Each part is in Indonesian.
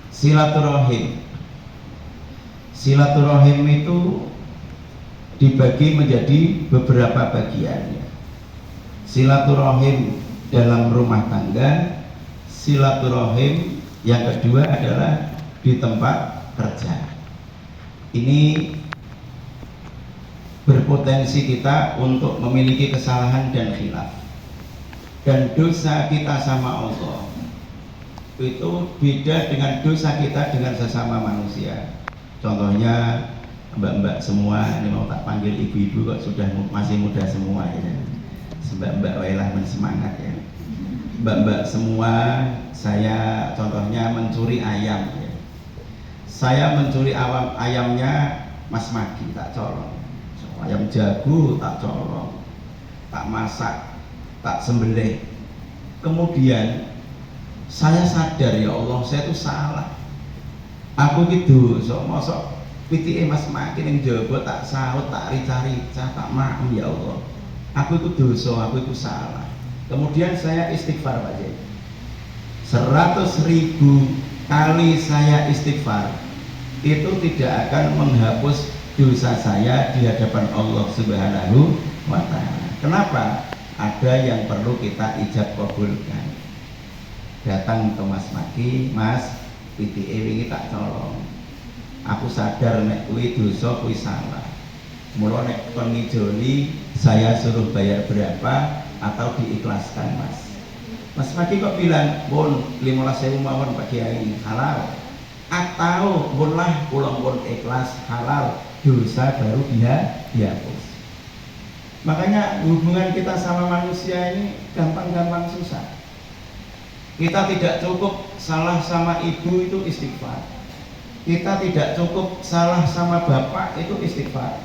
Silaturahim. Silaturahim itu dibagi menjadi beberapa bagian. Silaturahim dalam rumah tangga, silaturahim yang kedua adalah di tempat kerja. Ini berpotensi kita untuk memiliki kesalahan dan khilaf. Dan dosa kita sama Allah itu beda dengan dosa kita dengan sesama manusia. Contohnya mbak-mbak semua, ini mau tak panggil ibu-ibu kok sudah masih muda semua ya. Mbak-mbak wailah mensemangat ya. Mbak-mbak semua, saya contohnya mencuri ayam ya. Saya mencuri ayamnya Mas Magi, tak colong. Ayam jago tak colong, tak masak, tak sembelih. Kemudian saya sadar, ya Allah, saya itu salah. Aku gitu, mosok pitike Mas Magi ning jaba tak saut, tak rica-rica, tak maem, ya Allah. Aku itu dosa, aku itu salah. Kemudian saya istighfar Pak Jai. 100.000 kali saya istighfar itu tidak akan menghapus dosa saya di hadapan Allah Subhanahu wa Ta'ala. Kenapa? Ada yang perlu kita ijab kabulkan. Datang ke Mas Magi, Mas, pitike wingi tak colong. Aku sadar nek kuwi dosa, kuwi salah. Mula nek kon ngijoli, saya suruh bayar berapa atau diikhlaskan, Mas. Mas Magi kok bilang, "Pun 15.000 mawon Pak Kiai, halal." Atau punlah pulang pun ikhlas, halal, dosa baru dia dihapus. Makanya hubungan kita sama manusia ini gampang-gampang susah. Kita tidak cukup salah sama ibu itu istighfar. Kita tidak cukup salah sama bapak itu istighfar.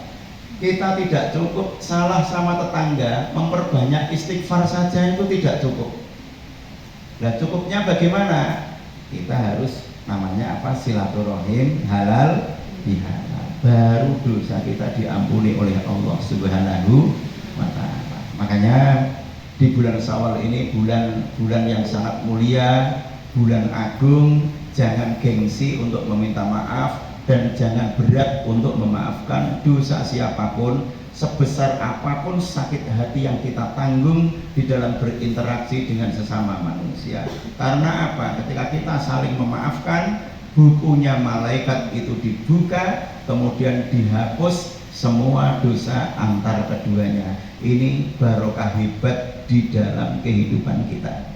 Kita tidak cukup salah sama tetangga, memperbanyak istighfar saja itu tidak cukup. Nah, cukupnya bagaimana? Kita harus namanya apa? Silaturahim halal bihalal. Baru dosa kita diampuni oleh Allah Subhanahu wa Ta'ala. Makanya di bulan Syawal ini bulan yang sangat mulia, bulan agung. Jangan gengsi untuk meminta maaf dan jangan berat untuk memaafkan dosa siapapun, sebesar apapun sakit hati yang kita tanggung di dalam berinteraksi dengan sesama manusia. Karena apa? Ketika kita saling memaafkan, bukunya malaikat itu dibuka, kemudian dihapus semua dosa antar keduanya. Ini barokah hebat di dalam kehidupan kita.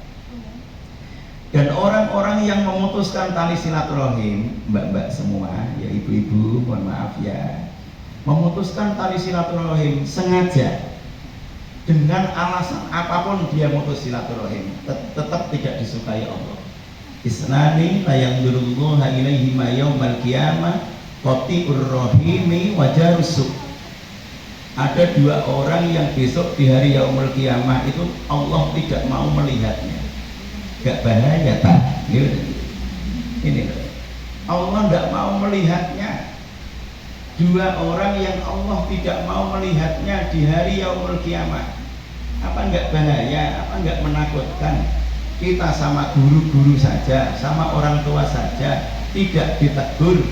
Dan orang-orang yang memutuskan tali silaturahim, mbak-mbak semua, ya ibu-ibu, mohon maaf ya, memutuskan tali silaturahim sengaja dengan alasan apapun dia mutus silaturahim, tetap tidak disukai Allah. Isnani la yanzurullahu ilaihi ma yaumal qiyamah qati'ur rahimi wa jarusuk. Ada dua orang yang besok di hari yaumul qiyamah itu Allah tidak mau melihatnya. Gak bahaya tak? Ini Allah tidak mau melihatnya. Dua orang yang Allah tidak mau melihatnya di hari yaumul qiyamah. Apa enggak bahaya? Apa enggak menakutkan? Kita sama guru-guru saja, sama orang tua saja tidak ditegur,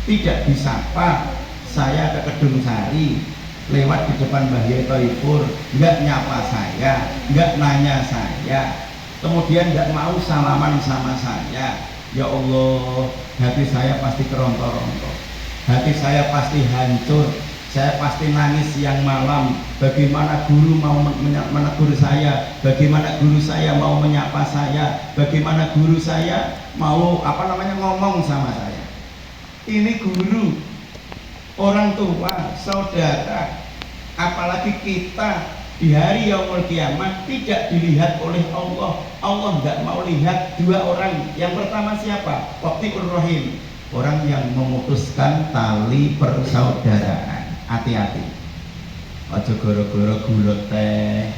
tidak disapa. Saya ke Kedung Sari, lewat di depan Mbah Yai Thaifur, enggak nyapa saya, enggak nanya saya, kemudian enggak mau salaman sama saya. Ya Allah, hati saya pasti kerontor-rontor, hati saya pasti hancur, saya pasti nangis siang malam. Bagaimana guru mau menegur saya, bagaimana guru saya mau menyapa saya, bagaimana guru saya mau ngomong sama saya. Ini guru, orang tua, saudara, apalagi kita di hari yaumul kiamat tidak dilihat oleh Allah. Allah tidak mau lihat dua orang. Yang pertama siapa? Qati'ur rahim, orang yang memutuskan tali persaudaraan. Hati-hati, aja goro-goro gula teh,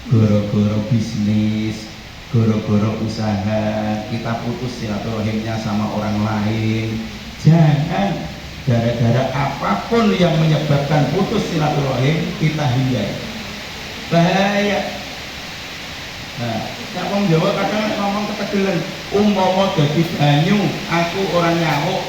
goro-goro bisnis, goro-goro usaha kita putus silaturahimnya sama orang lain. Jangan gara-gara apapun yang menyebabkan putus silaturahim kita hindari. Bahaya. Nah, nek wong Jawa kadang ngomong ketegelan, umpama dadi banyu aku ora nyauk,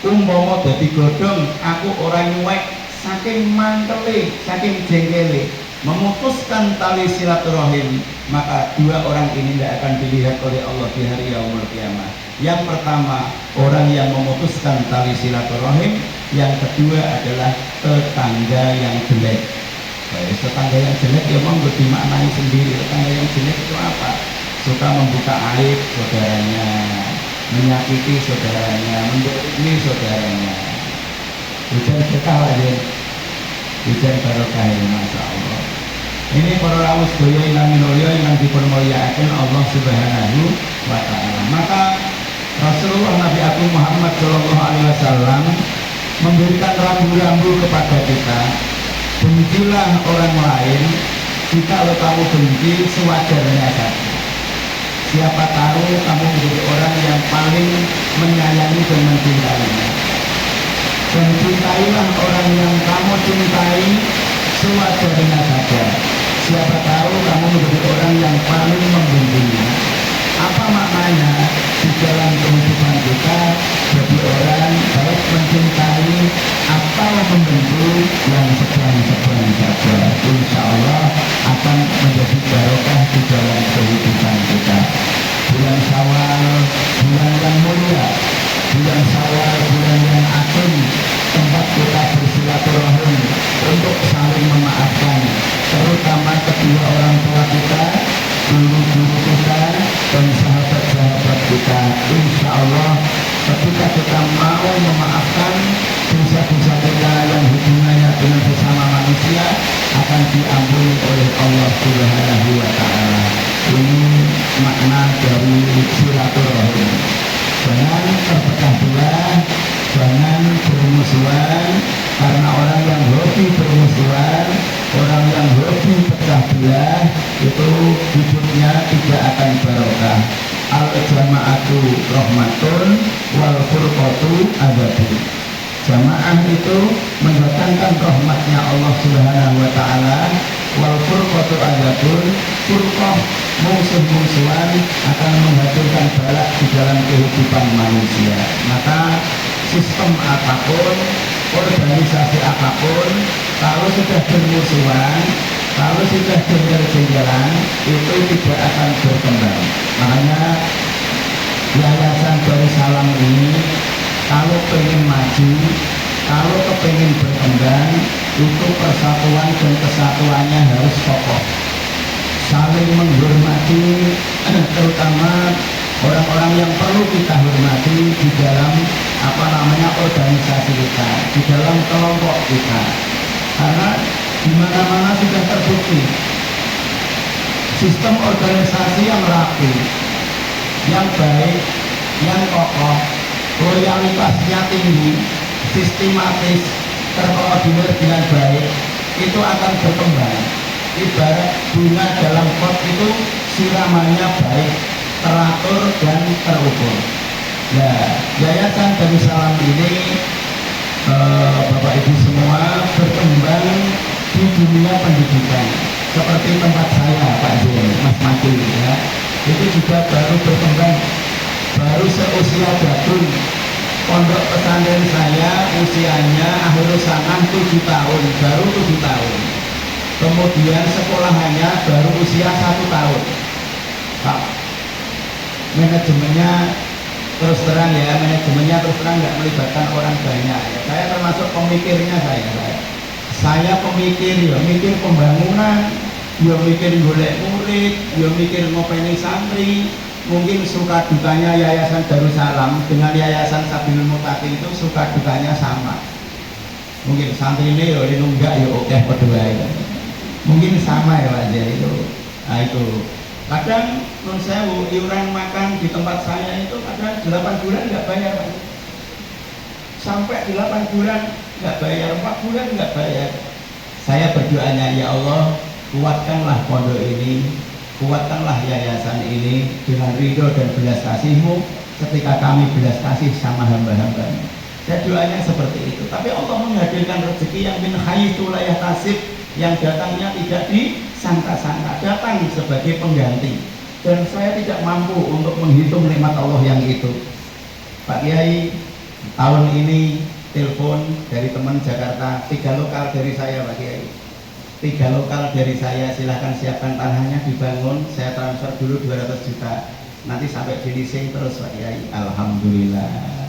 umpama dadi godhong aku ora nyuwek, saking mantele, saking jengkele memutuskan tali silaturahim, maka dua orang ini tidak akan dilihat oleh Allah di hari yaumul kiamah. Yang pertama, orang yang memutuskan tali silaturahim. Yang kedua adalah tetangga yang jelek. Baik, tetangga yang jelek ya memang dimaknai sendiri. Tetangga yang jelek itu apa? Suka membuka aib saudaranya, menyakiti saudaranya, mendolimi saudaranya. Hujan berkah aja, hujan barokah, masya Allah. Ini para rawuh sedaya ingkang minulya ingkang dipun mulyakaken Allah Subhanahu wa taala. Maka Rasulullah Nabi Agung Muhammad sallallahu alaihi wasallam memberikan rambu-rambu kepada kita. Bencilah orang lain, jika kamu benci sewajarnya saja. Siapa tahu kamu menjadi orang yang paling menyayangi dan mencintainya. Dan cintailah orang yang kamu cintai sewajarnya saja. Siapa tahu kamu menjadi orang yang paling membencinya. Apa maknanya? Di dalam kehidupan kita jadi orang baik mencintai atau membenci yang sedang-sedang saja, insya Allah akan menjadi barokah di dalam kehidupan kita. Bulan Syawal, bulan yang mulia, bulan Syawal, bulan yang agung, tempat kita bersilaturahim untuk saling memaafkan, terutama kedua orang tua kita, guru-guru kita, dan sahabat-sahabat kita. Insya Allah ketika kita mau memaafkan dosa-dosa kita yang hubungannya dengan sesama manusia akan diampuni oleh Allah Subhanahu wa taala. Ini makna dari silaturahim. Jangan terpecah belah, jangan bermusuhan, karena orang yang hobi bermusuhan, orang yang hobi pecah belah itu hidupnya tidak akan barokah. Al jama'atu rahmatun wal furqatu adzabun. Jamaah itu mendatangkan rahmatnya Allah Subhanahu wa taala, wal furqatu adzabun. Furqah, musuh-musuhan akan menghadirkan balak di dalam kehidupan manusia. Maka sistem apapun, organisasi apapun, kalau sudah bermusuhan, kalau sudah jengkel-jengkelan, itu tidak akan berkembang. Makanya Yayasan Darussalam ini kalau pengen maju, kalau kepengen berkembang, itu persatuan dan kesatuannya harus kokoh, saling menghormati, terutama orang-orang yang perlu kita hormati di dalam organisasi kita, di dalam kelompok kita. Karena di mana-mana sudah terbukti sistem organisasi yang rapi, yang baik, yang kokoh, loyalitasnya tinggi, sistematis, terkoordinir dengan baik, itu akan berkembang. Ibarat bunga dalam pot itu siramannya baik, teratur dan terukur. Nah, Yayasan Darussalam ini Bapak Ibu semua berkembang di dunia pendidikan. Seperti tempat saya Pak Jun, Mas Mati ya, itu juga baru berkembang, baru seusia jadul. Pondok pesantren saya usianya akhir sangat 7 tahun, baru 7 tahun. Kemudian sekolahannya baru usia 1 tahun. Pak, manajemennya terus terang ya, manajemennya terus terang nggak melibatkan orang banyak ya. Saya termasuk pemikirnya, saya pemikir ya, mikir pembangunan, ya mikir golek murid, ya mikir ngopeni santri. Mungkin suka dukanya Yayasan Darussalam dengan Yayasan Sabilul Muttaqin itu suka dukanya sama. Mungkin santri ini ya nunggak ya oke berdua ya. Mungkin sama ya Pak itu. Nah itu kadang non sewu iuran makan di tempat saya itu kadang 8 bulan nggak bayar Pak. Sampai 8 bulan nggak bayar, 4 bulan nggak bayar. Saya berdoanya, ya Allah, kuatkanlah pondok ini, kuatkanlah yayasan ini dengan ridho dan belas kasih-Mu ketika kami belas kasih sama hamba-hamba-Mu. Saya doanya seperti itu. Tapi Allah menghadirkan rezeki yang min haitsu la yahtasib, yang datangnya tidak disangka-sangka, datang sebagai pengganti. Dan saya tidak mampu untuk menghitung nikmat Allah yang itu. Pak Kiai, tahun ini telepon dari teman Jakarta, 3 lokal dari saya Pak Kiai. 3 lokal dari saya, silahkan siapkan tanahnya dibangun, saya transfer dulu 200 juta. Nanti sampai finishing terus Pak Kiai. Alhamdulillah.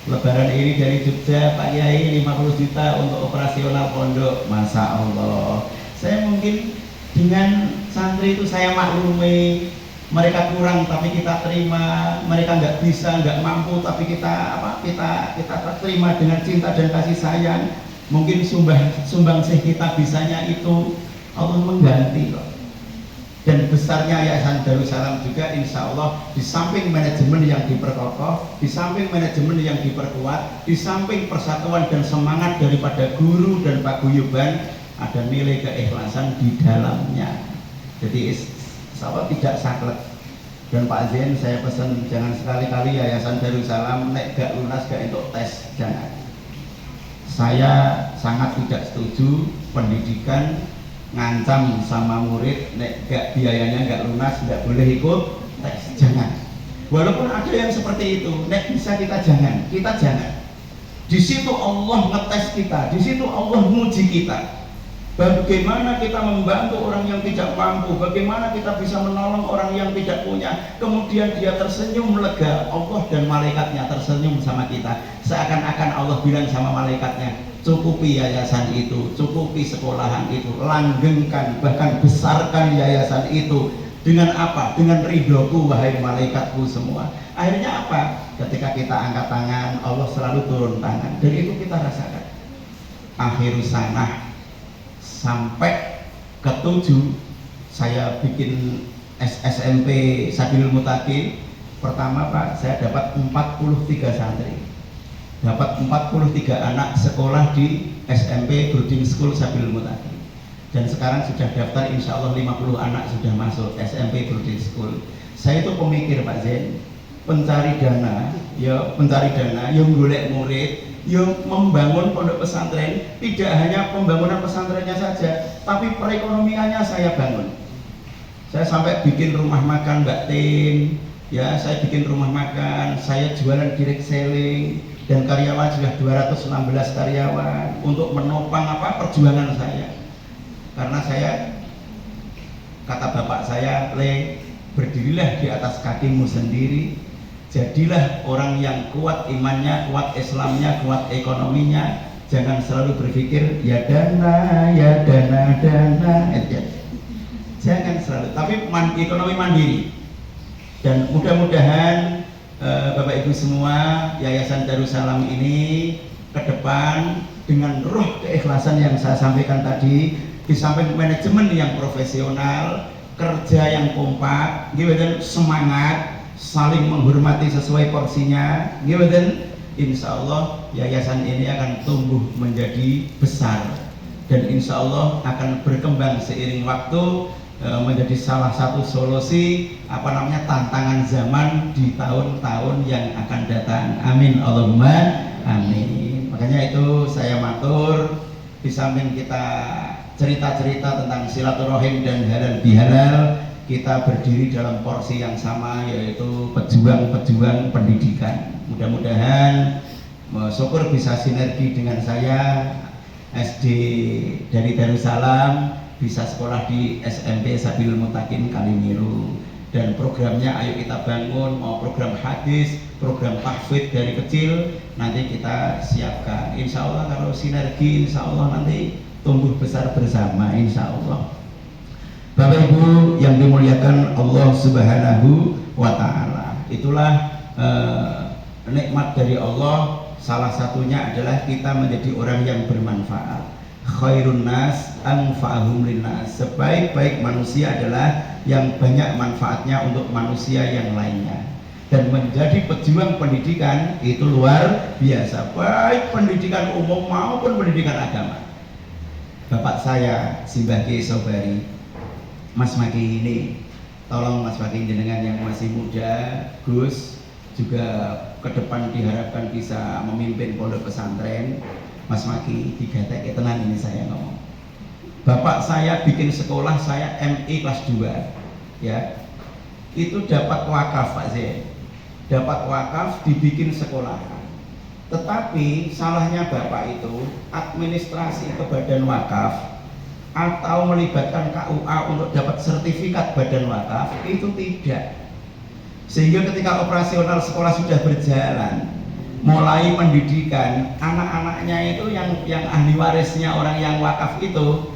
Lebaran ini dari Jogja Pak Kiai 50 juta untuk operasional pondok. Masya Allah. Saya mungkin dengan santri itu saya maklumi, mereka kurang tapi kita terima, mereka nggak bisa, nggak mampu tapi kita terima dengan cinta dan kasih sayang. Mungkin sumbangsih kita bisanya itu Allah mengganti kok. Dan besarnya Yayasan Darussalam juga insya Allah, di samping manajemen yang diperkokoh, di samping manajemen yang diperkuat, di samping persatuan dan semangat daripada guru dan paguyuban, ada nilai keikhlasan di dalamnya. Jadi insya Allah tidak saklek. Dan Pak Zain saya pesan jangan sekali-kali Yayasan Darussalam nek gak lunas gak untuk tes, jangan. Saya sangat tidak setuju pendidikan ngancam sama murid, nek gak biayanya gak lunas gak boleh ikut tes, jangan. Walaupun ada yang seperti itu, nek bisa kita jangan. Di situ Allah ngetes kita, di situ Allah menguji kita. Bagaimana kita membantu orang yang tidak mampu, bagaimana kita bisa menolong orang yang tidak punya, kemudian dia tersenyum lega, Allah dan malaikatnya tersenyum sama kita, seakan-akan Allah bilang sama malaikatnya, cukupi yayasan itu, cukupi sekolahan itu, langgengkan, bahkan besarkan yayasan itu. Dengan apa? Dengan ridhoku wahai malaikatku semua. Akhirnya apa? Ketika kita angkat tangan, Allah selalu turun tangan, dan itu kita rasakan. Akhirus sanah sampai ke-7 saya bikin SMP Sabilul Muttaqin. Pertama Pak, saya dapat 43 santri, dapat 43 anak sekolah di SMP Boarding School Sabilul Muttaqin. Dan sekarang sudah daftar insya Allah 50 anak sudah masuk SMP Boarding School. Saya itu pemikir Pak Zain, pencari dana, yang golek murid, yang membangun pondok pesantren. Tidak hanya pembangunan pesantrennya saja, tapi perekonomiannya saya bangun. Saya sampai bikin rumah makan Mbak Tin, ya, saya bikin rumah makan, saya jualan direct selling, dan karyawan sudah 216 karyawan untuk menopang perjuangan saya. Karena saya, kata bapak saya, Le, berdirilah di atas kakimu sendiri. Jadilah orang yang kuat imannya, kuat Islamnya, kuat ekonominya. Jangan selalu berpikir ya dana. Jangan selalu, tapi ekonomi mandiri. Dan mudah-mudahan Bapak Ibu semua, Yayasan Darussalam ini ke depan dengan roh keikhlasan yang saya sampaikan tadi, di samping manajemen yang profesional, kerja yang kompak, semangat, saling menghormati sesuai porsinya, insya Allah yayasan ini akan tumbuh menjadi besar, dan insya Allah akan berkembang seiring waktu, menjadi salah satu solusi tantangan zaman di tahun-tahun yang akan datang. Amin Allahumma amin. Makanya itu saya matur, di samping kita cerita-cerita tentang silaturahim dan halal bihalal, kita berdiri dalam porsi yang sama, yaitu pejuang-pejuang pendidikan. Mudah-mudahan syukur bisa sinergi dengan saya, SD dari Darussalam bisa sekolah di SMP Sabilul Muttaqin Kalimiru, dan programnya ayo kita bangun, mau program hadis, program tahfidz dari kecil nanti kita siapkan. Insya Allah kalau sinergi, insya Allah nanti tumbuh besar bersama, insya Allah. Bapak Ibu yang dimuliakan Allah Subhanahu wa Ta'ala, itulah nikmat dari Allah. Salah satunya adalah kita menjadi orang yang bermanfaat. Khairun nas anfa'ahum linnas. Sebaik-baik manusia adalah yang banyak manfaatnya untuk manusia yang lainnya. Dan menjadi pejuang pendidikan itu luar biasa, baik pendidikan umum maupun pendidikan agama. Bapak saya Simbah Kiai Sobari, Mas Maki ini, tolong Mas Maki jenengan yang masih muda, Gus, juga ke depan diharapkan bisa memimpin pondok pesantren. Mas Maki digatek tenan ini saya ngomong. Bapak saya bikin sekolah, saya MI kelas 2 ya. Itu dapat wakaf Pak Z. Dapat wakaf dibikin sekolah. Tetapi salahnya Bapak itu administrasi ke badan wakaf atau melibatkan KUA untuk dapat sertifikat badan wakaf itu tidak. Sehingga ketika operasional sekolah sudah berjalan, mulai pendidikan, anak-anaknya itu yang ahli warisnya orang yang wakaf itu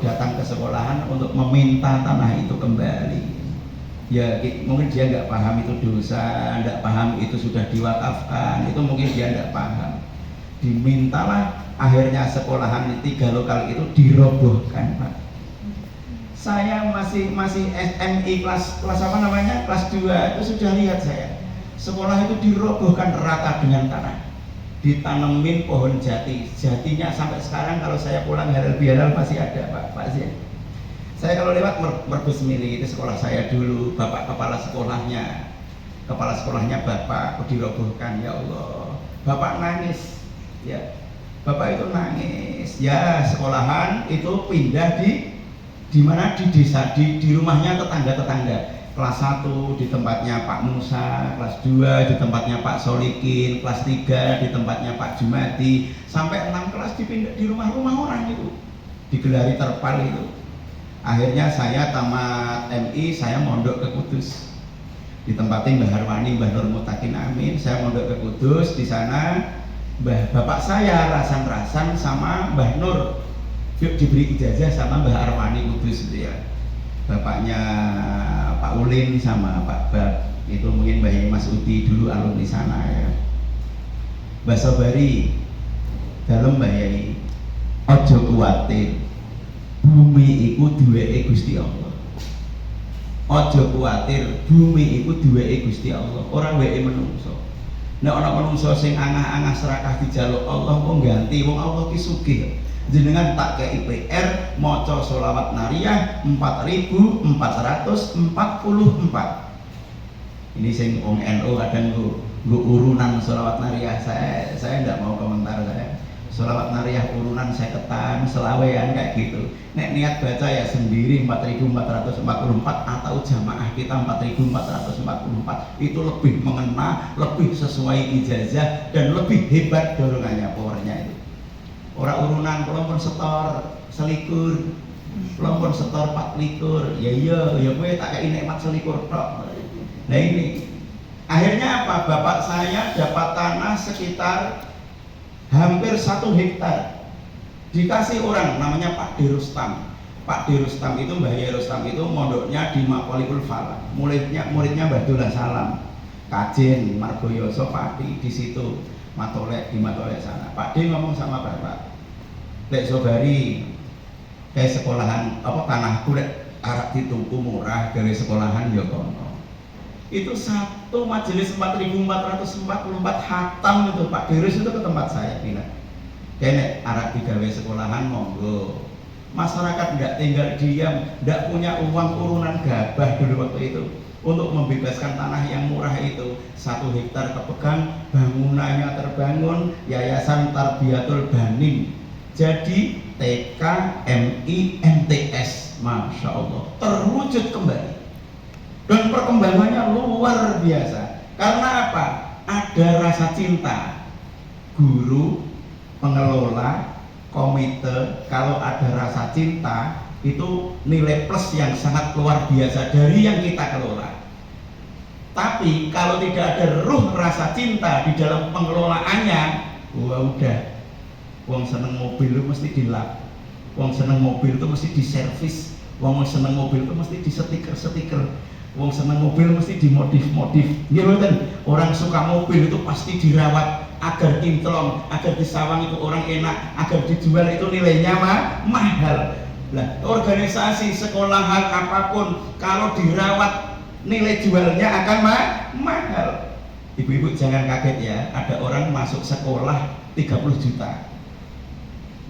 datang ke sekolahan untuk meminta tanah itu kembali. Ya mungkin dia nggak paham itu dosa, nggak paham itu sudah diwakafkan, itu mungkin dia nggak paham. Dimintalah, akhirnya sekolahan 3 lokal itu dirobohkan Pak. Saya masih SMI kelas apa namanya, kelas 2 itu sudah lihat saya sekolah itu dirobohkan rata dengan tanah, ditanemin pohon jatinya sampai sekarang kalau saya pulang halal bihalal masih ada Pak Zia. Saya kalau lewat Merbus Mili itu sekolah saya dulu, bapak kepala sekolahnya bapak dirobohkan, ya Allah, bapak nangis ya, bapak itu nangis ya, sekolahan itu pindah di mana, di desa, di rumahnya tetangga. Kelas 1 di tempatnya Pak Musa, kelas 2 di tempatnya Pak Solikin, kelas 3 di tempatnya Pak Jumadi, sampai 6 kelas dipindah di rumah-rumah orang itu, digelari terpal itu. Akhirnya saya tamat MI, saya mondok ke Kudus, ditempatin Mbah Harwani, Mbah Nur Mutakin Amin. Saya mondok ke Kudus, di sana bapak saya rasan-rasan sama Mbah Nur, diberi ijazah sama Mbah Harwani Kudus itu ya. Bapaknya Pak Ulin sama Pak Bab itu mungkin Mbah Mas Udi dulu alumni sana ya. Mbah Sobari dalam Mbah Yai, ojo kuwatir, bumi iku duweke Gusti Allah. Ojo kuwatir, bumi iku duweke Gusti Allah, ora weke menungso. Nek ana menungso sing angah-angah serakah dijaluk Allah kok ganti, wong Allah ki sugih. Jenengan tak kei PR maca sholawat nariyah 4444. Ini sing wong NU kadang nggo urunan sholawat nariyah. Saya enggak mau komentar saya. Sholawat nariyah urunan 50-an, selawean kayak gitu. Nek niat baca ya sendiri 4444 atau jamaah kita 4444, itu lebih mengena, lebih sesuai ijazah dan lebih hebat dorongannya, powernya itu. Orang urunan, kelompok setor selikur, kelompok setor 24, ya gue tak kayak nikmat selikur tok. Nah ini akhirnya apa? Bapak saya dapat tanah sekitar hampir 1 hektar, dikasih orang namanya Pak Dirustam. Pak Dirustam itu, Mbah Yai Rustam itu mondoknya di Makolikul Falah, muridnya Mbah Dullah Salam, Kajen, Margoyoso, Pati di situ. Matolek di Matolek sana. Pak D ngomong sama bapak, Lek Sobari, kayak sekolahan apa tanahku lek arep dituku murah gawe sekolahan ya kono. Itu satu majelis 4444 hatam itu Pak Dirus itu ke tempat saya bilang, kene arep digawe sekolahan monggo. Masyarakat nggak tinggal diam, nggak punya uang urunan gabah dulu waktu itu. Untuk membebaskan tanah yang murah itu 1 hektar kepegang, bangunannya terbangun, Yayasan Tarbiyatul Banin jadi TK MI MTS, Masya Allah terwujud kembali dan perkembangannya luar biasa. Karena apa? Ada rasa cinta guru, pengelola, komite. Kalau ada rasa cinta itu nilai plus yang sangat luar biasa dari yang kita kelola. Tapi kalau tidak ada ruh rasa cinta di dalam pengelolaannya, wah udah, wong seneng mobil itu mesti dilap, wong seneng mobil itu mesti diservis, wong seneng mobil itu mesti disetiker-setiker, wong seneng mobil mesti dimodif-modif. Gitu kan? Orang suka mobil itu pasti dirawat agar kinclong, agar disawang itu orang enak, agar dijual itu nilainya mahal. Nah, organisasi sekolahan apapun kalau dirawat nilai jualnya akan mahal. Ibu-ibu jangan kaget ya, ada orang masuk sekolah 30 juta,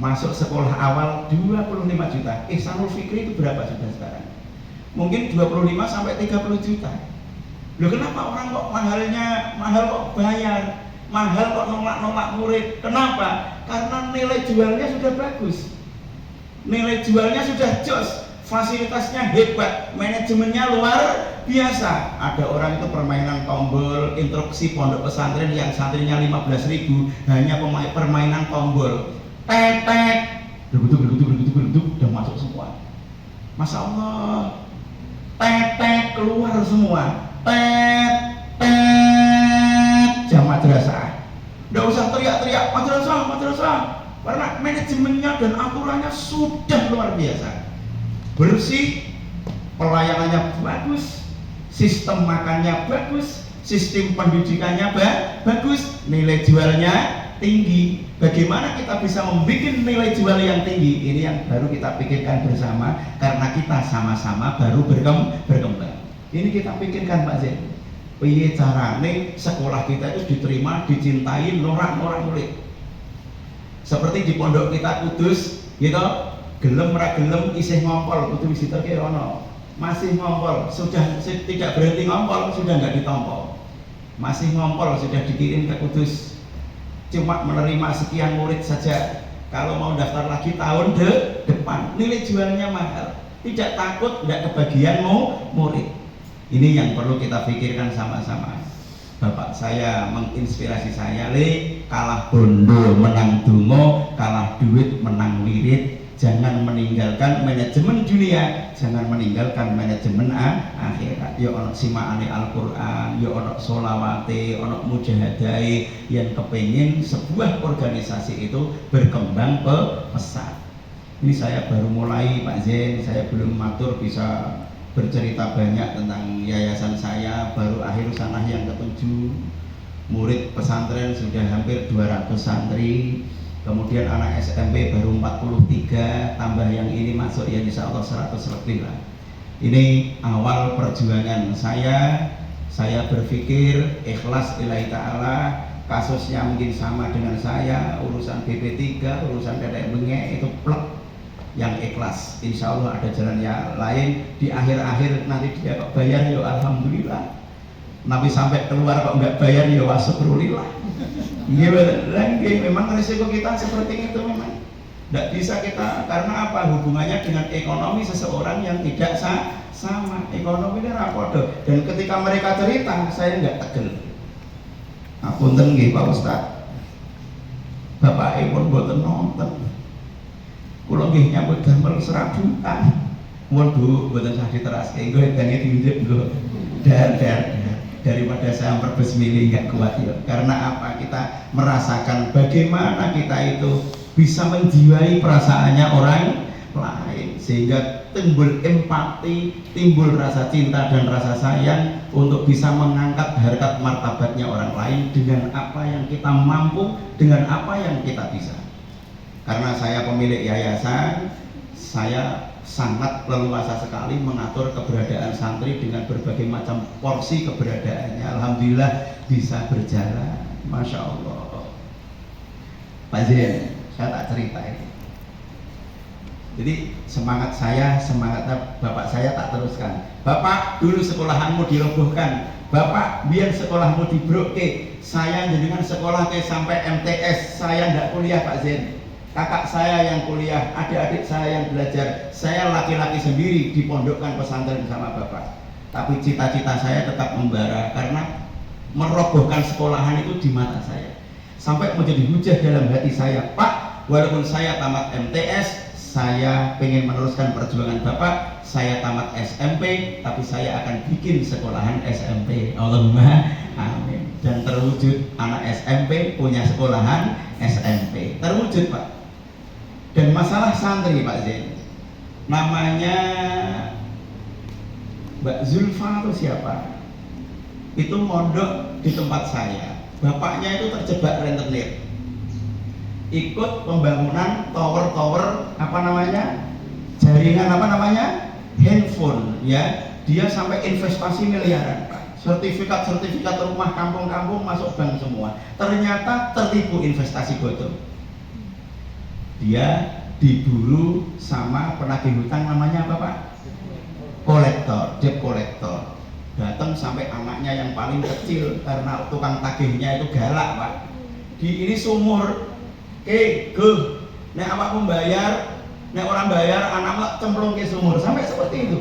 masuk sekolah awal 25 juta. Ihsanul Fikri itu berapa sudah sekarang? Mungkin 25 sampai 30 juta. Loh kenapa orang kok mahal kok bayar, mahal kok nolak murid? Kenapa? Karena nilai jualnya sudah bagus, nilai jualnya sudah jos, fasilitasnya hebat, manajemennya luar biasa. Ada orang itu permainan tombol, instruksi pondok pesantren yang santrinya 15.000 hanya permainan tombol, tetek, bergutuk, udah masuk semua. Masya Allah, tetek keluar semua. Jam madrasah, nggak usah teriak-teriak madrasah, karena manajemennya dan aturannya sudah luar biasa, bersih, pelayanannya bagus, sistem makannya bagus, sistem pendidikannya bagus, nilai jualnya tinggi. Bagaimana kita bisa membuat nilai jual yang tinggi? Ini yang baru kita pikirkan bersama, karena kita sama-sama baru berkembang. Ini kita pikirkan Pak Zain, piye carane sekolah kita itu diterima, dicintai, norak murid. Seperti di pondok kita Kudus, gitu, gelem ra gelem isih ngompol, kudu visitor ki ono. Masih ngompol, sudah tidak berhenti ngompol, sudah nggak ditompol. Masih ngompol, sudah dikirim ke Kudus. Cuma menerima sekian murid saja. Kalau mau daftar lagi tahun depan, nilai jualnya mahal. Tidak takut tidak kebagian murid. Ini yang perlu kita pikirkan sama-sama. Bapak saya menginspirasi saya, kalah bondo menang dungo, kalah duit menang wirid. Jangan meninggalkan manajemen dunia, jangan meninggalkan manajemen akhirat. Ya ono simaane Al-Qur'an, ya ono sholawate, ono mujahadai yang kepingin sebuah organisasi itu berkembang pesat. Ini saya baru mulai Pak Zain, saya belum matur bisa bercerita banyak tentang yayasan saya. Baru akhir sanah yang ke-7, murid pesantren sudah hampir 200 santri, kemudian anak SMP baru 43, tambah yang ini masuk ya insya Allah 100 lebih lah. Ini awal perjuangan saya berpikir ikhlas lillahi ta'ala. Kasusnya mungkin sama dengan saya, urusan BP3, urusan dedek bengek itu plek. Yang ikhlas, insya Allah ada jalan yang lain. Di akhir-akhir nanti dia kok bayar, ya alhamdulillah. Nabi sampai keluar kok nggak bayar, ya wasyukurillah. Iya, memang risiko kita seperti itu memang. Tidak bisa kita, karena apa? Hubungannya dengan ekonomi seseorang yang tidak sama. Ekonomi ini rapodo. Dan ketika mereka cerita, saya nggak tegel. Apunten nggih Pak Ustadz, Bapak pun boten nonton. Kula nggih nyambut damel serabutan. Waduh, boten sah diteraske, nggo edane diunjuk nggo. Dar. Daripada saya berbesmili nggak kuat ya. Karena apa? Kita merasakan bagaimana kita itu bisa menjiwai perasaannya orang lain, sehingga timbul empati, timbul rasa cinta dan rasa sayang untuk bisa mengangkat harkat martabatnya orang lain dengan apa yang kita mampu, dengan apa yang kita bisa. Karena saya pemilik yayasan, saya sangat leluasa sekali mengatur keberadaan santri dengan berbagai macam porsi keberadaannya. Alhamdulillah bisa berjalan, Masya Allah. Pak Zain, saya tak cerita ini. Jadi semangat saya, semangatnya bapak saya tak teruskan. Bapak, dulu sekolahanmu dirobohkan. Bapak, biar sekolahmu dibroke. Saya dengan sekolah ke sampai MTS, saya tidak kuliah Pak Zain. Kakak saya yang kuliah, adik-adik saya yang belajar, saya laki-laki sendiri dipondokkan pesantren sama bapak. Tapi cita-cita saya tetap membara, karena merobohkan sekolahan itu di mata saya. Sampai menjadi hujah dalam hati saya, Pak, walaupun saya tamat MTS, saya pengen meneruskan perjuangan bapak. Saya tamat SMP, tapi saya akan bikin sekolahan SMP. Allahumma amin. Dan terwujud, anak SMP punya sekolahan SMP. Terwujud Pak. Dan masalah santri Pak Zain, namanya Mbak Zulfa itu siapa? Itu mondok di tempat saya. Bapaknya itu terjebak rentenir, ikut pembangunan tower apa namanya, jaringan apa namanya, handphone ya. Dia sampai investasi miliaran Pak. Sertifikat rumah kampung-kampung masuk bank semua. Ternyata tertipu investasi bodong. Dia diburu sama penagih hutang, namanya apa Pak? Kolektor, debt kolektor. datang sampai anaknya yang paling kecil karena tukang tagihnya itu galak Pak. Di ini sumur, nek awak membayar, nek orang bayar anak cemplung ke sumur, sampai seperti itu.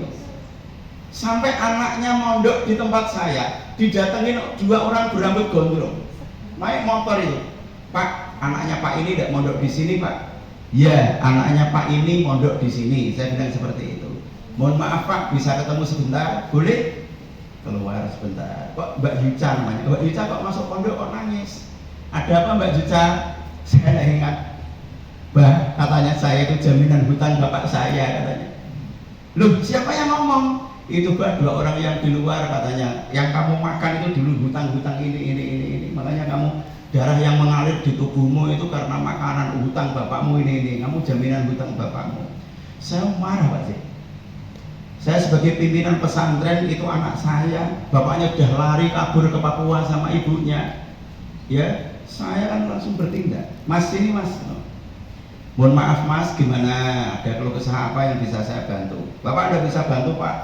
Sampai anaknya mondok di tempat saya, didatengin 2 orang berambut gondrong, naik motor itu. Pak, anaknya Pak ini tidak mondok di sini Pak. Ya, anaknya Pak ini mondok di sini. Saya bilang seperti itu. Mohon maaf Pak, bisa ketemu sebentar? Boleh? Keluar sebentar. Kok Mbak Yuca namanya? Mbak Yuca kok masuk pondok kok nangis? Ada apa Mbak Yuca? Saya tidak ingat. Bah, katanya saya itu jaminan hutang bapak saya katanya. Loh, siapa yang ngomong? Itu Bah, 2 orang yang di luar katanya. Yang kamu makan itu dulu hutang-hutang ini. Makanya kamu darah yang mengalir di tubuhmu itu karena makanan hutang bapakmu ini. Kamu jaminan hutang bapakmu. Saya marah Pak Cik. Saya sebagai pimpinan pesantren itu anak saya, bapaknya sudah lari kabur ke Papua sama ibunya. Ya, saya kan langsung bertindak. Mas ini Mas, mohon maaf Mas, gimana? Ada keluh kesah apa yang bisa saya bantu? Bapak tidak bisa bantu Pak.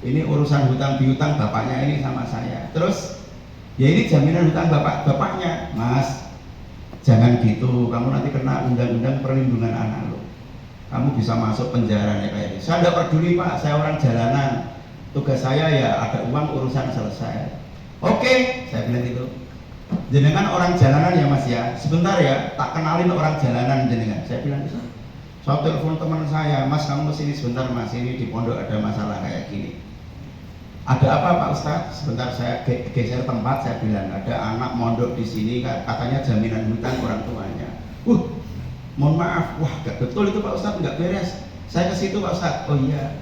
Ini urusan hutang piutang bapaknya ini sama saya. Terus, ya ini jaminan hutang bapaknya. Mas, jangan gitu. Kamu nanti kena undang-undang perlindungan anak lo. Kamu bisa masuk penjara nih kayak ini. Saya tidak peduli Pak. Saya orang jalanan. Tugas saya ya ada uang urusan selesai. Oke, saya bilang itu. Jenengan orang jalanan ya Mas ya. Sebentar ya, tak kenalin orang jalanan jenengan. Saya bilang itu. Saya telepon teman saya, Mas kamu kesini sebentar Mas. Ini di pondok ada masalah kayak gini. Ada apa Pak Ustadz? Sebentar saya geser tempat, saya bilang ada anak mondok di sini katanya jaminan hutang orang tuanya. Mohon maaf, wah gak betul itu Pak Ustadz, nggak beres. Saya ke situ Pak Ustadz. Oh iya,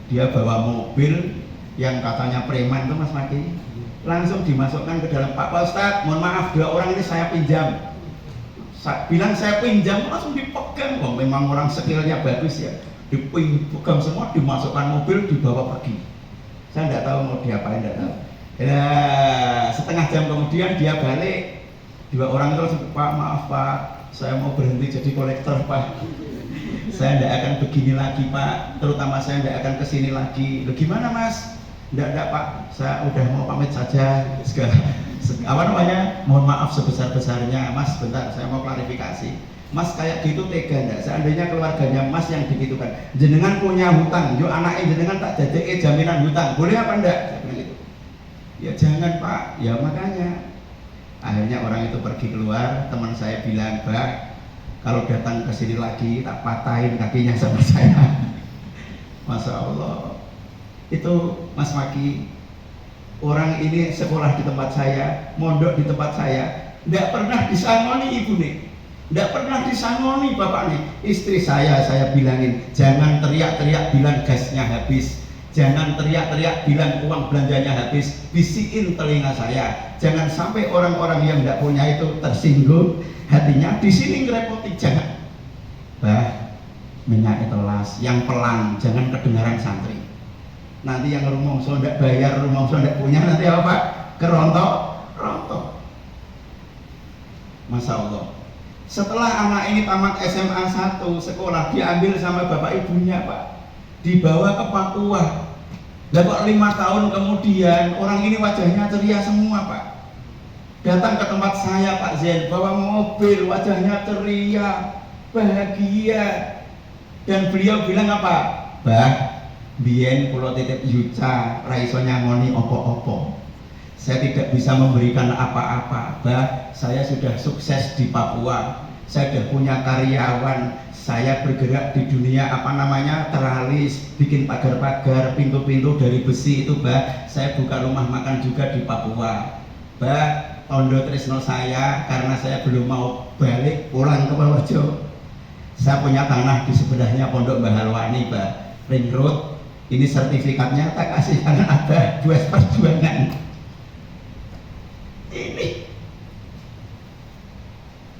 dia bawa mobil yang katanya preman itu Mas Maki. Langsung dimasukkan ke dalam. Pak Ustadz, mohon maaf 2 orang ini saya pinjam. Bilang saya pinjam, langsung dipegang. Oh, memang orang skillnya bagus ya. Dipegang semua, dimasukkan mobil, dibawa pergi. Saya tidak tahu mau diapain, tidak tahu. Setengah jam kemudian dia balik. 2 orang itu langsung, Pak maaf Pak, saya mau berhenti jadi kolektor Pak. Saya tidak akan begini lagi Pak. Terutama saya tidak akan kesini lagi. Loh gimana Mas? Tidak Pak, saya udah mau pamit saja. Apa namanya? Mohon maaf sebesar-besarnya Mas, bentar saya mau klarifikasi. Mas kayak gitu tega enggak? Seandainya keluarganya Mas yang digitukan, jenengan punya hutang, yo anaknya jenengan tak jadikan jaminan hutang, boleh apa enggak? Saya bilang gitu. Ya jangan Pak, ya makanya. Akhirnya orang itu pergi keluar, teman saya bilang, Pak, kalau datang ke sini lagi tak patahin kakinya sama saya. Masya Allah. Itu Mas Maki, orang ini sekolah di tempat saya, mondok di tempat saya, tidak pernah disangoni ibu nih. Tidak pernah disangoni bapak nih. Istri saya bilangin jangan teriak-teriak bilang gasnya habis, jangan teriak-teriak bilang uang belanjanya habis. Bisikin telinga saya, jangan sampai orang-orang yang tidak punya itu tersinggung hatinya. Di sini ngerepoti jangan. Bah, minyak itelas yang pelan, jangan kedengaran santri. Nanti yang rumongso tidak bayar, rumongso tidak punya, nanti apa Pak? Kerontok. Masya Allah. Setelah anak ini tamat SMA 1 sekolah, diambil sama bapak ibunya Pak, dibawa ke Papua. Lah kok 5 tahun kemudian orang ini wajahnya ceria semua Pak. Datang ke tempat saya Pak Zen, bawa mobil, wajahnya ceria, bahagia. Dan beliau bilang apa? Bah, biyen kula titip Yuca, ra iso nyangoni opo-opo. Saya tidak bisa memberikan apa-apa. Bah, saya sudah sukses di Papua. Saya sudah punya karyawan. Saya bergerak di dunia teralis, bikin pagar-pagar, pintu-pintu dari besi itu, Bah. Saya buka rumah makan juga di Papua. Bah, tondo tresno saya karena saya belum mau balik pulang ke Purworejo. Saya punya tanah di sebelahnya Pondok Mbah Halwani, Bah. Ring Road. Ini sertifikatnya tak kasih karena ada 2 perjuangan. Ini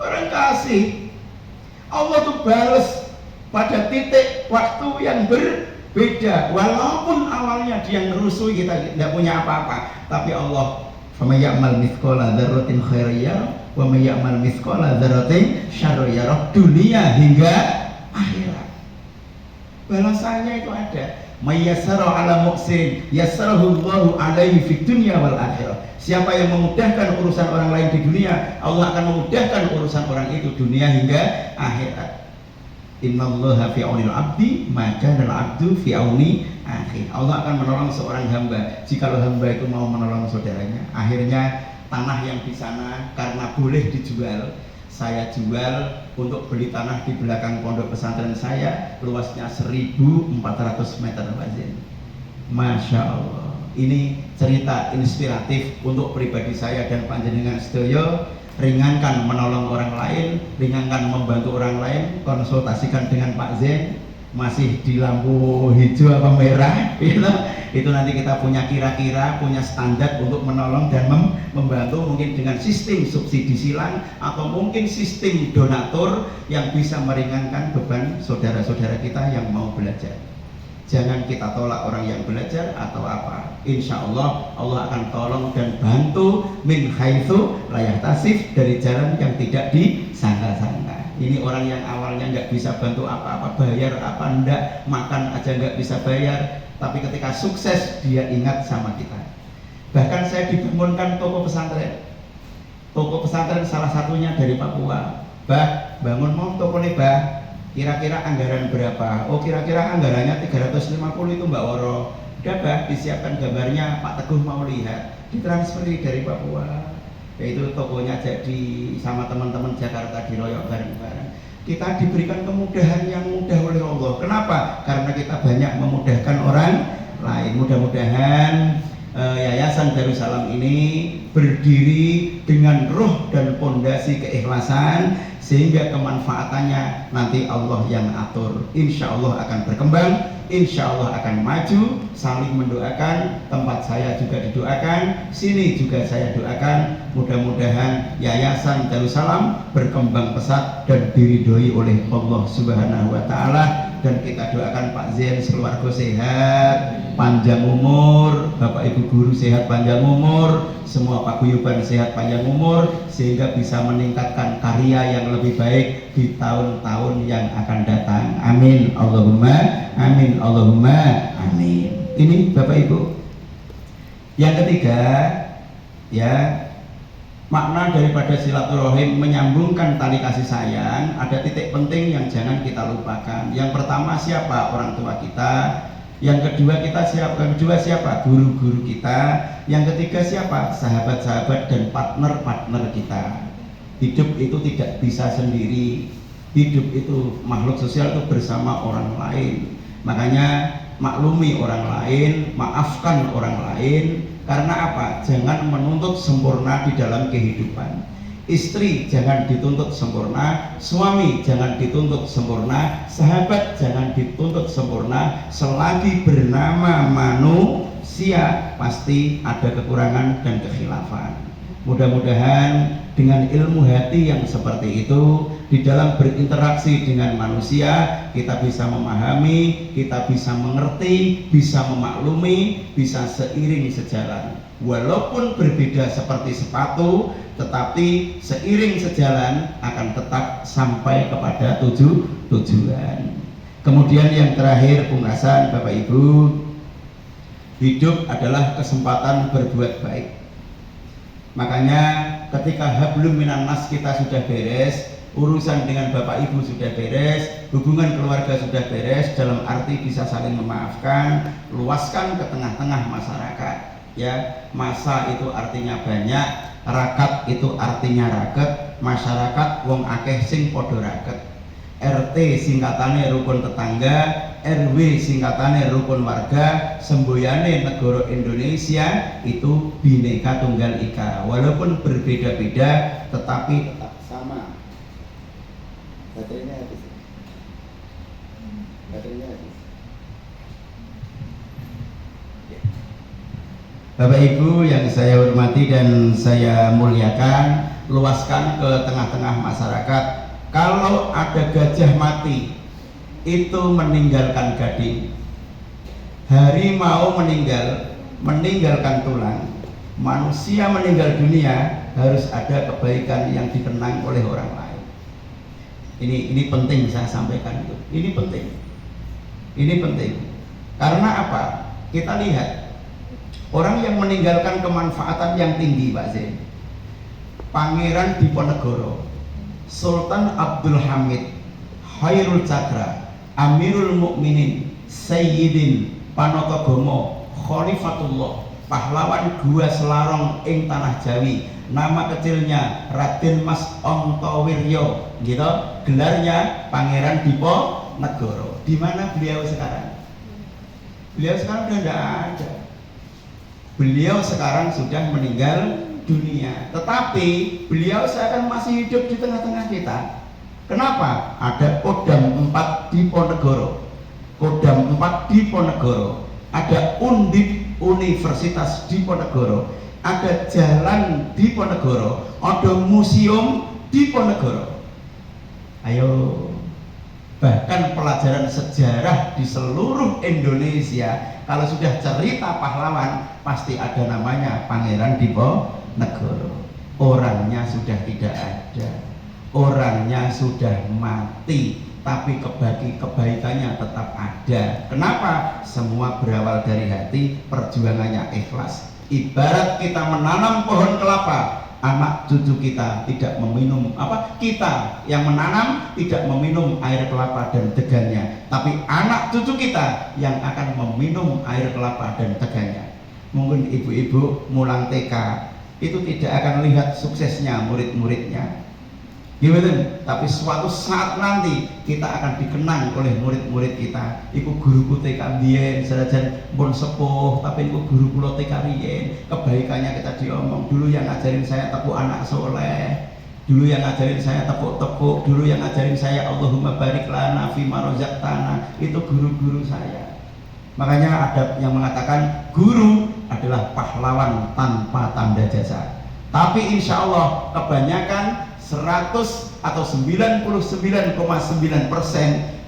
orang kasih, Allah tuh balas pada titik waktu yang berbeda. Walaupun awalnya dia ngerusui kita tidak punya apa-apa, tapi Allah, "Faman ya'mal mithqala dzarratin khairan yarah, wa may ya'mal mithqala dzarratin syarran yarah." Dunia hingga akhirat balasannya itu ada. Mayyassara 'ala mu'sirin yassarahu Allahu 'alaihi fid dunya wal akhirah. Siapa yang memudahkan urusan orang lain di dunia, Allah akan memudahkan urusan orang itu dunia hingga akhirat. Innallaha fi 'aunil 'abdi ma kana al-'abdu fi 'auni akhi. Allah akan menolong seorang hamba jikalau hamba itu mau menolong saudaranya. Akhirnya tanah yang di sana karena boleh dijual, saya jual untuk beli tanah di belakang pondok pesantren saya, luasnya 1.400 meter wazin. Masya Allah. Ini cerita inspiratif untuk pribadi saya dan panjenengan sedaya. Ringankan menolong orang lain, ringankan membantu orang lain. Konsultasikan dengan Pak Zen, masih di lampu hijau apa merah, itu nanti kita punya kira-kira, punya standar untuk menolong dan membantu, mungkin dengan sistem subsidi silang atau mungkin sistem donatur yang bisa meringankan beban saudara-saudara kita yang mau belajar. Jangan kita tolak orang yang belajar atau apa. Insya Allah Allah akan tolong dan bantu min haitsu la yahtasib, dari jalan yang tidak disangka-sangka. Ini orang yang awalnya nggak bisa bantu apa-apa, bayar apa enggak, makan aja nggak bisa bayar, tapi ketika sukses dia ingat sama kita. Bahkan saya dibangunkan toko pesantren. Toko pesantren salah satunya dari Papua. Bah, bangun mau toko nih bah. Kira-kira anggaran berapa? Oh, kira-kira anggarannya 350 itu Mbak Woro. Udah bah, disiapkan gambarnya, Pak Teguh mau lihat. Ditransferi dari Papua. Yaitu tokonya jadi sama teman-teman Jakarta diroyok bareng-bareng. Kita diberikan kemudahan yang mudah oleh Allah. Kenapa? Karena kita banyak memudahkan orang lain. Mudah-mudahan Yayasan Darussalam ini berdiri dengan ruh dan pondasi keikhlasan, sehingga kemanfaatannya nanti Allah yang atur. Insya Allah akan berkembang, insya Allah akan maju. Saling mendoakan, tempat saya juga didoakan, sini juga saya doakan. Mudah-mudahan Yayasan Darussalam berkembang pesat dan diridhoi oleh Allah Subhanahu wa Ta'ala. Dan kita doakan Pak Zen sekeluarga sehat, panjang umur, Bapak Ibu guru sehat panjang umur, semua paguyuban sehat panjang umur, sehingga bisa meningkatkan karya yang lebih baik di tahun-tahun yang akan datang. Amin Allahumma amin Allahumma amin. Ini Bapak Ibu. Yang ketiga, ya, makna daripada silaturahim menyambungkan tali kasih sayang, ada titik penting yang jangan kita lupakan. Yang pertama siapa? Orang tua kita. Yang kedua kita siapa? Yang kedua siapa? Guru-guru kita. Yang ketiga siapa? Sahabat-sahabat dan partner-partner kita. Hidup itu tidak bisa sendiri. Hidup itu, makhluk sosial itu bersama orang lain. Makanya maklumi orang lain, maafkan orang lain. Karena apa? Jangan menuntut sempurna di dalam kehidupan. Istri jangan dituntut sempurna, suami jangan dituntut sempurna, sahabat jangan dituntut sempurna. Selagi bernama manusia pasti ada kekurangan dan kekhilafan. Mudah-mudahan dengan ilmu hati yang seperti itu, di dalam berinteraksi dengan manusia, kita bisa memahami, kita bisa mengerti, bisa memaklumi, bisa seiring sejalan. Walaupun berbeda seperti sepatu, tetapi seiring sejalan akan tetap sampai kepada tujuan. Kemudian yang terakhir, pungkasan Bapak Ibu, hidup adalah kesempatan berbuat baik. Makanya ketika hablum minan nas kita sudah beres, urusan dengan Bapak Ibu sudah beres, hubungan keluarga sudah beres, dalam arti bisa saling memaafkan, luaskan ke tengah-tengah masyarakat. Ya, masa itu artinya banyak, rakat itu artinya raket, masyarakat wong akeh sing podo raket. RT singkatane rukun tetangga, RW singkatane rukun warga, semboyane negara Indonesia itu Bhinneka Tunggal Ika. Walaupun berbeda-beda tetapi tetap sama. Baterainya habis. Baterainya habis. Bapak Ibu yang saya hormati dan saya muliakan, luaskan ke tengah-tengah masyarakat. Kalau ada gajah mati, itu meninggalkan gading. Harimau meninggal, meninggalkan tulang. Manusia meninggal dunia, harus ada kebaikan yang dikenang oleh orang lain. Ini penting saya sampaikan itu. Ini penting. Karena apa? Kita lihat orang yang meninggalkan kemanfaatan yang tinggi, Pak Zain. Pangeran Diponegoro, Sultan Abdul Hamid, Khairul Cakra, Amirul Mukminin, Sayyidin Panotogomo, Khalifatullah, pahlawan Gua Selarong ing Tanah Jawi, nama kecilnya Raden Mas Ontowiryo, gitu. Gelarnya Pangeran Diponegoro. Di mana beliau sekarang? Beliau sekarang sudah tidak ada. Beliau sekarang sudah meninggal dunia, tetapi beliau seakan masih hidup di tengah-tengah kita. Kenapa? Ada Kodam 4 Diponegoro, Kodam 4 Diponegoro, ada Undip Universitas Diponegoro, ada Jalan Diponegoro, ada Museum Diponegoro. Ayo, bahkan pelajaran sejarah di seluruh Indonesia, kalau sudah cerita pahlawan pasti ada namanya Pangeran Diponegoro. Orangnya sudah tidak ada, orangnya sudah mati, tapi kebaikannya tetap ada. Kenapa? Semua berawal dari hati, perjuangannya ikhlas. Ibarat kita menanam pohon kelapa, anak cucu kita tidak meminum kita yang menanam tidak meminum air kelapa dan degannya, tapi anak cucu kita yang akan meminum air kelapa dan degannya. Mungkin ibu-ibu mulang TK itu tidak akan lihat suksesnya murid-muridnya, gimana? Tapi suatu saat nanti kita akan dikenang oleh murid-murid kita. Iku guruku TK biyen, senajan pun sepuh, tapi iku guru kula TK riyen. Kebaikannya kita diomong. Dulu yang ngajarin saya tepuk anak soleh, dulu yang ngajarin saya tepuk-tepuk, dulu yang ngajarin saya Allahumma barik lana fima razaqtana, itu guru-guru saya. Makanya ada yang mengatakan guru adalah pahlawan tanpa tanda jasa. Tapi insya Allah kebanyakan 100 atau 99,9%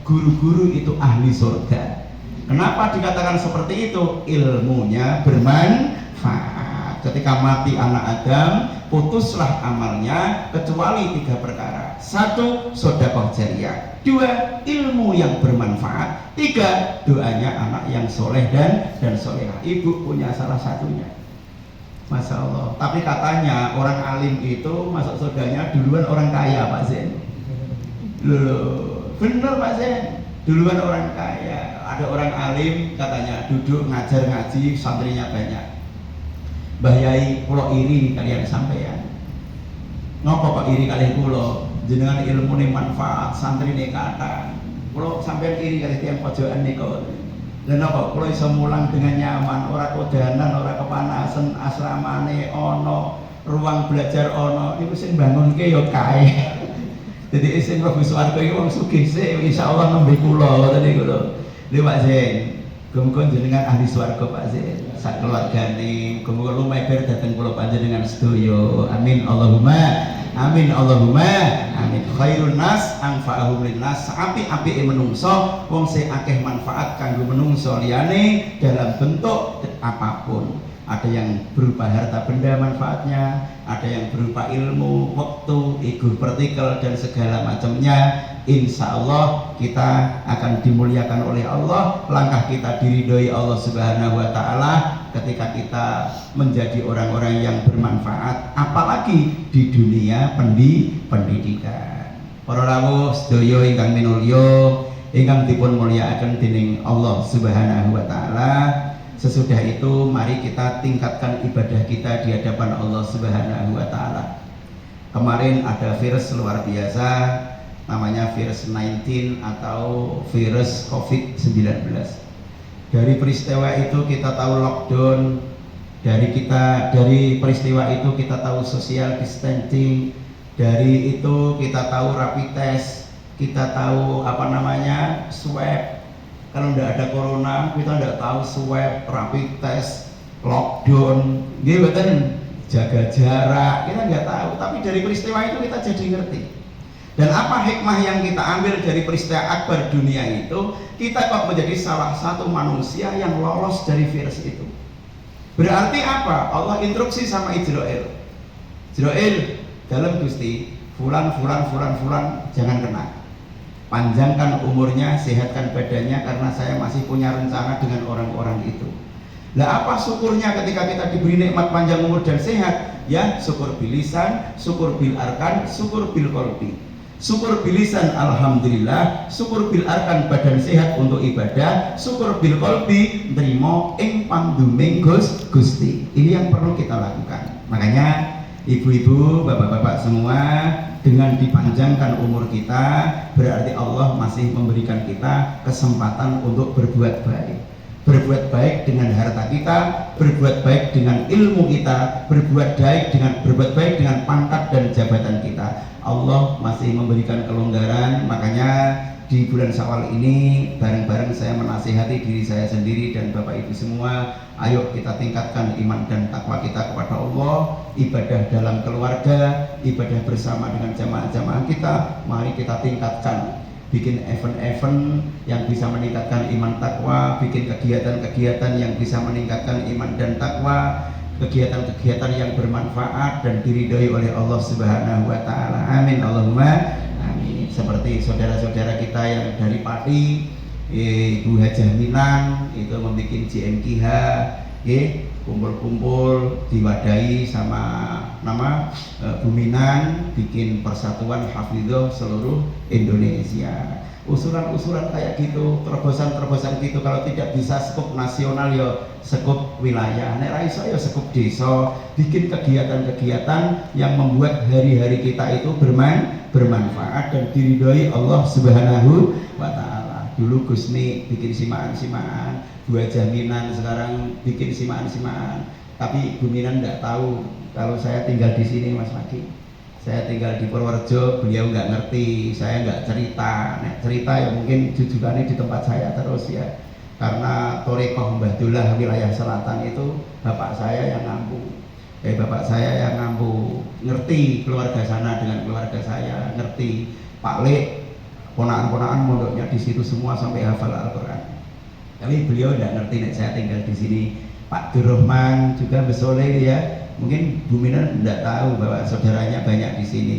guru-guru itu ahli surga. Kenapa dikatakan seperti itu? Ilmunya bermanfaat. Ketika mati anak Adam, putuslah amalnya kecuali 3 perkara. 1. Sedekah jariyah. 2. Ilmu yang bermanfaat. 3. Doanya anak yang soleh dan solehah. Ibu punya salah satunya. Masya Allah. Tapi katanya orang alim itu masuk surganya duluan orang kaya, Pak Zain. Loh, bener Pak Zain. Duluan orang kaya. Ada orang alim katanya duduk ngajar ngaji, santrinya banyak. Mbah Yai, kulo iri kalian sampeyan. Ngopo kok iri kalian kulo? Jenengan ilmu nih manfaat, santri nih kata. Kulo sampeyan iri kali tiang pojokan nih kok. Dan apa? Kalau bisa mulang dengan nyaman, orang kodanan, orang kepanasan, asramane ono, ruang belajar ono, ini sing bangun ke yo kae. Jadi sing Robi Swarga iki wong sugih sih, insyaallah nembe kula tadi kula. Lha Pak Zain, muga jenengan ahli swarga Pak Zain. Sak keluargane, muga lumeber dhateng kula panjenengan sedaya. Amin Allahumma. Amin Allahumma amin. Khairun nas anfa'ahum linnas. Api-apike menungso wong sing akeh manfaat kanggo menungso liyane dalam bentuk apapun. Ada yang berupa harta benda manfaatnya, ada yang berupa ilmu, waktu, ego partikel dan segala macamnya. Insya Allah kita akan dimuliakan oleh Allah, langkah kita diridhoi Allah Subhanahu wa Ta'ala ketika kita menjadi orang-orang yang bermanfaat, apalagi di dunia pendidikan. Para rawuh sedaya ingkang minulya, ingkang dipun mulyakaken dening Allah Subhanahu wa Ta'ala. Sesudah itu mari kita tingkatkan ibadah kita di hadapan Allah Subhanahu wa Ta'ala. Kemarin ada virus luar biasa, namanya virus 19 atau virus COVID-19. Dari peristiwa itu kita tahu lockdown, dari peristiwa itu kita tahu social distancing, dari itu kita tahu rapid test, kita tahu swab. Kalau tidak ada corona, kita tidak tahu swab, rapid test, lockdown, gitu kan, jaga jarak, kita nggak tahu. Tapi dari peristiwa itu kita jadi ngerti. Dan apa hikmah yang kita ambil dari peristiwa akbar dunia itu? Kita kok menjadi salah satu manusia yang lolos dari virus itu. Berarti apa? Allah instruksi sama Israel. Israel, dalam Gusti, fulan jangan kena. panjangkan umurnya, sehatkan badannya, karena saya masih punya rencana dengan orang-orang itu. Lah apa syukurnya ketika kita diberi nikmat panjang umur dan sehat? Ya, syukur bil lisan, syukur bil arkan, syukur bil qalbi. Syukur bil lisan alhamdulillah, syukur bil arkan badan sehat untuk ibadah, syukur bil qalbi nrimo ing panduming Gusti. Ini yang perlu kita lakukan. Makanya ibu-ibu, bapak-bapak semua, dengan dipanjangkan umur kita berarti Allah masih memberikan kita kesempatan untuk berbuat baik. Berbuat baik dengan harta kita, berbuat baik dengan ilmu kita, berbuat baik dengan pangkat dan jabatan kita. Allah masih memberikan kelonggaran. Makanya di bulan Syawal ini bareng-bareng saya menasihati diri saya sendiri dan Bapak Ibu semua, ayo kita tingkatkan iman dan takwa kita kepada Allah, ibadah dalam keluarga, ibadah bersama dengan jamaah-jamaah kita, mari kita tingkatkan. Bikin event-event yang bisa meningkatkan iman takwa, bikin kegiatan-kegiatan yang bisa meningkatkan iman dan takwa, kegiatan-kegiatan yang bermanfaat dan diridhoi oleh Allah Subhanahu wa taala. Amin Allahumma amin. Seperti saudara-saudara kita yang dari Pati, Ibu Hajah Minang itu membuat JMKH, kumpul-kumpul diwadahi sama nama Bu Minang, bikin persatuan hafidhah seluruh Indonesia. Usulan-usulan kayak gitu, terobosan-terobosan gitu, kalau tidak bisa skup nasional ya skup wilayah, nek ra iso ya skup desa, bikin kegiatan-kegiatan yang membuat hari-hari kita itu bermanfaat dan diridhoi Allah Subhanahu wa taala. Dulu Gusmi bikin simaan-simaan, Bu Jaminan sekarang bikin simaan-simaan, tapi Bu Minan tidak tahu kalau saya tinggal di sini, Mas Maki. Saya tinggal di Purworejo, beliau nggak ngerti, saya nggak cerita. Nah, cerita ya mungkin jujukannya di tempat saya terus ya. Karena Torekoh Mbah Dullah wilayah selatan itu bapak saya yang ngampu. Bapak saya yang ngampu, ngerti keluarga sana dengan keluarga saya, ngerti. Pak Lek, ponakan-ponakan mondoknya di situ semua sampai hafal Al-Quran. Tapi beliau nggak ngerti nek saya tinggal di sini. Pak Durrahman juga Besole ya. Mungkin Bu Minan tidak tahu bahwa saudaranya banyak di sini.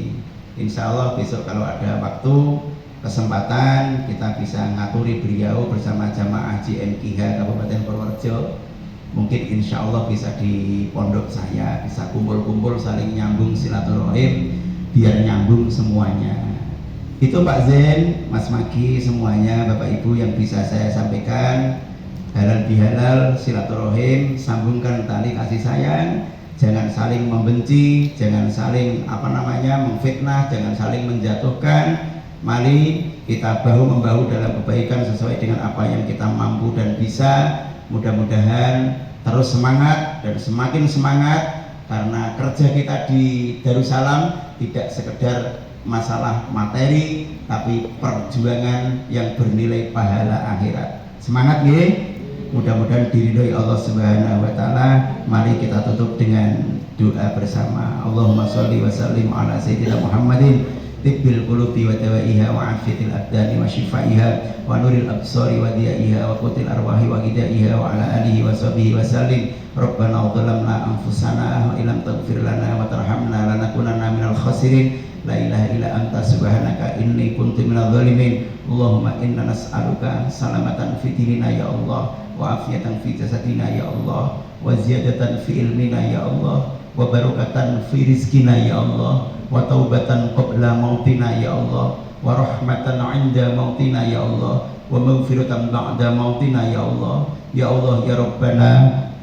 Insya Allah besok kalau ada waktu, kesempatan, kita bisa ngaturi beliau bersama jamaah JMKH Kabupaten Purworejo. Mungkin insya Allah bisa di pondok saya, bisa kumpul-kumpul saling nyambung silaturahim, biar nyambung semuanya. Itu Pak Zen, Mas Maki, semuanya Bapak Ibu yang bisa saya sampaikan. Halal bihalal, silaturahim, sambungkan tali kasih sayang. Jangan saling membenci, jangan saling memfitnah, jangan saling menjatuhkan. Mari kita bahu-membahu dalam kebaikan sesuai dengan apa yang kita mampu dan bisa. Mudah-mudahan terus semangat dan semakin semangat, karena kerja kita di Darussalam tidak sekedar masalah materi, tapi perjuangan yang bernilai pahala akhirat. Semangat nggih. Mudah-mudahan diridhoi Allah Subhanahu wa taala. Mari kita tutup dengan doa bersama. Allahumma sholli wa sallim ala sayyidina Muhammadin tibbil qulubi wa tawaiha wa afiyatil abdani wa shifaiha wa nuril absari wa diyaiha wa qutil arwahi wa hidaiha wa ala alihi wa sahbihi wa sallim. Rabbana dhalamna anfusana wa illam taghfir lana wa tarhamna lanakunanna minal khasirin. La ilaha illa anta subhanaka inni kuntu minadh dhalimin. Allahumma inna nas'aluka salamatan fi dinina ya Allah, wa afiyatan fi jasadina ya Allah, wa ziyadatan fi ilmina ya Allah, wa barakatan fi rizkina ya Allah, wa taubatan qabla mautina ya Allah, wa rahmatan 'inda mautina ya Allah, wa maghfiratan ba'da mautina ya Allah. Ya Allah ya Rabbana,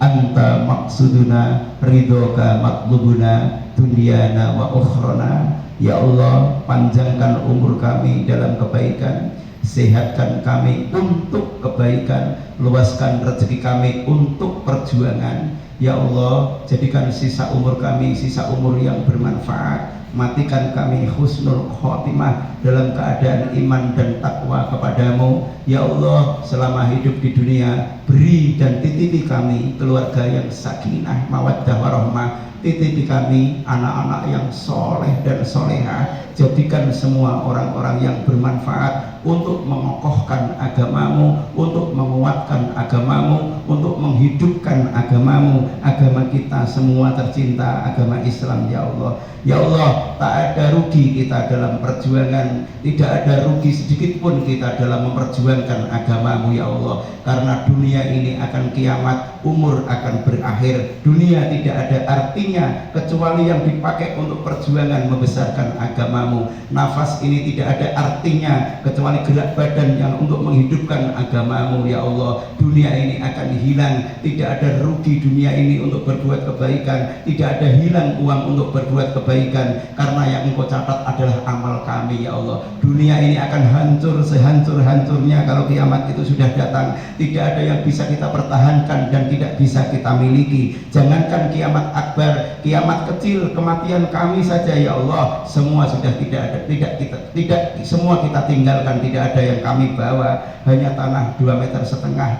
anta maqsuduna, ridhoka matlubuna, dunyana wa ukhrana. Ya Allah, panjangkan umur kami dalam kebaikan, sehatkan kami untuk kebaikan, luaskan rezeki kami untuk perjuangan. Ya Allah, jadikan sisa umur kami sisa umur yang bermanfaat. Matikan kami husnul khotimah dalam keadaan iman dan takwa kepadamu. Ya Allah, selama hidup di dunia, beri dan titipi kami keluarga yang sakinah, mawaddah warahmah, titipi kami anak-anak yang soleh dan soleha, jadikan semua orang-orang yang bermanfaat untuk mengokohkan agamamu, untuk menguatkan agamamu, untuk menghidupkan agamamu, agama kita semua tercinta, agama Islam. Ya Allah, ya Allah, tak ada rugi kita dalam perjuangan, tidak ada rugi sedikit pun kita dalam memperjuangkan agamamu. Ya Allah, karena dunia ini akan kiamat, umur akan berakhir, dunia tidak ada artinya kecuali yang dipakai untuk perjuangan membesarkan agamamu. Nafas ini tidak ada artinya kecuali gerak badan yang untuk menghidupkan agamamu. Ya Allah, dunia ini akan hilang, tidak ada rugi dunia ini untuk berbuat kebaikan, tidak ada hilang uang untuk berbuat kebaikan, karena yang engkau catat adalah amal kami. Ya Allah, dunia ini akan hancur sehancur-hancurnya kalau kiamat itu sudah datang, tidak ada yang bisa kita pertahankan dan tidak bisa kita miliki. Jangankan kiamat akbar, kiamat kecil, kematian kami saja ya Allah, semua sudah tidak ada, tidak semua kita tinggalkan, tidak ada yang kami bawa, hanya tanah 2,5 meter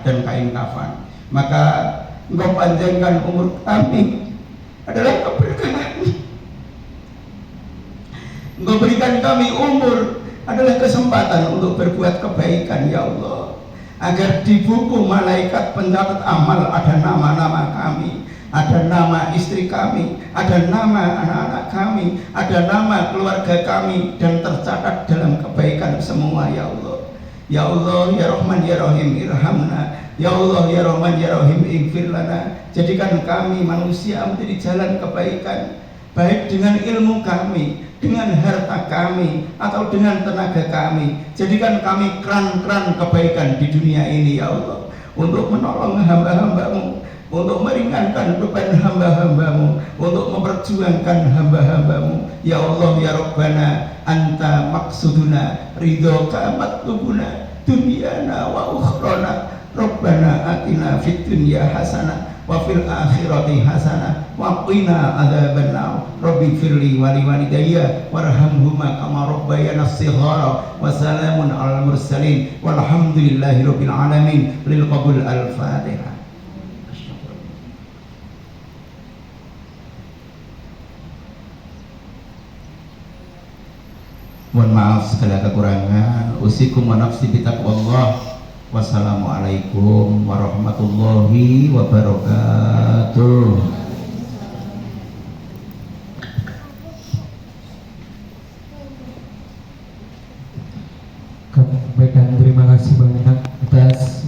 dan kain kafan. Maka engkau panjangkan umur kami, adalah keberkahan. Engkau berikan kami umur, adalah kesempatan untuk berbuat kebaikan. Ya Allah, agar di buku malaikat pencatat amal ada nama-nama kami, ada nama istri kami, ada nama anak-anak kami, ada nama keluarga kami, dan tercatat dalam kebaikan semua. Ya Allah, ya Allah, ya Rahman ya Rahim, irhamna. Ya Allah, ya Rahman ya Rahim, ighfir lana. Jadikan kami manusia menjadi jalan kebaikan, baik dengan ilmu kami, dengan harta kami, atau dengan tenaga kami. Jadikan kami keran-keran kebaikan di dunia ini. Ya Allah, untuk menolong hamba-hambamu, untuk meringankan beban hamba-hambamu, untuk memperjuangkan hamba-hambamu. Ya Allah, ya Rabbana, anta maksuduna, ridhoka matlubuna, dunyana wa ukhrana. Rabbana atina fid dunya hasanah wa fil akhirati hasanah wa qina adzabannar. Rabbi firli wa liwalidayya warhamhuma kama rabbayana shighara. Wa salamun alal mursalin walhamdulillahi rabbil alamin. Lil qabul al-Fatihah. Mohon maaf segala kekurangan. Usikum wa nafsi bitaqwallah. Wassalamualaikum warahmatullahi wabarakatuh. Kami sampaikan terima kasih banyak atas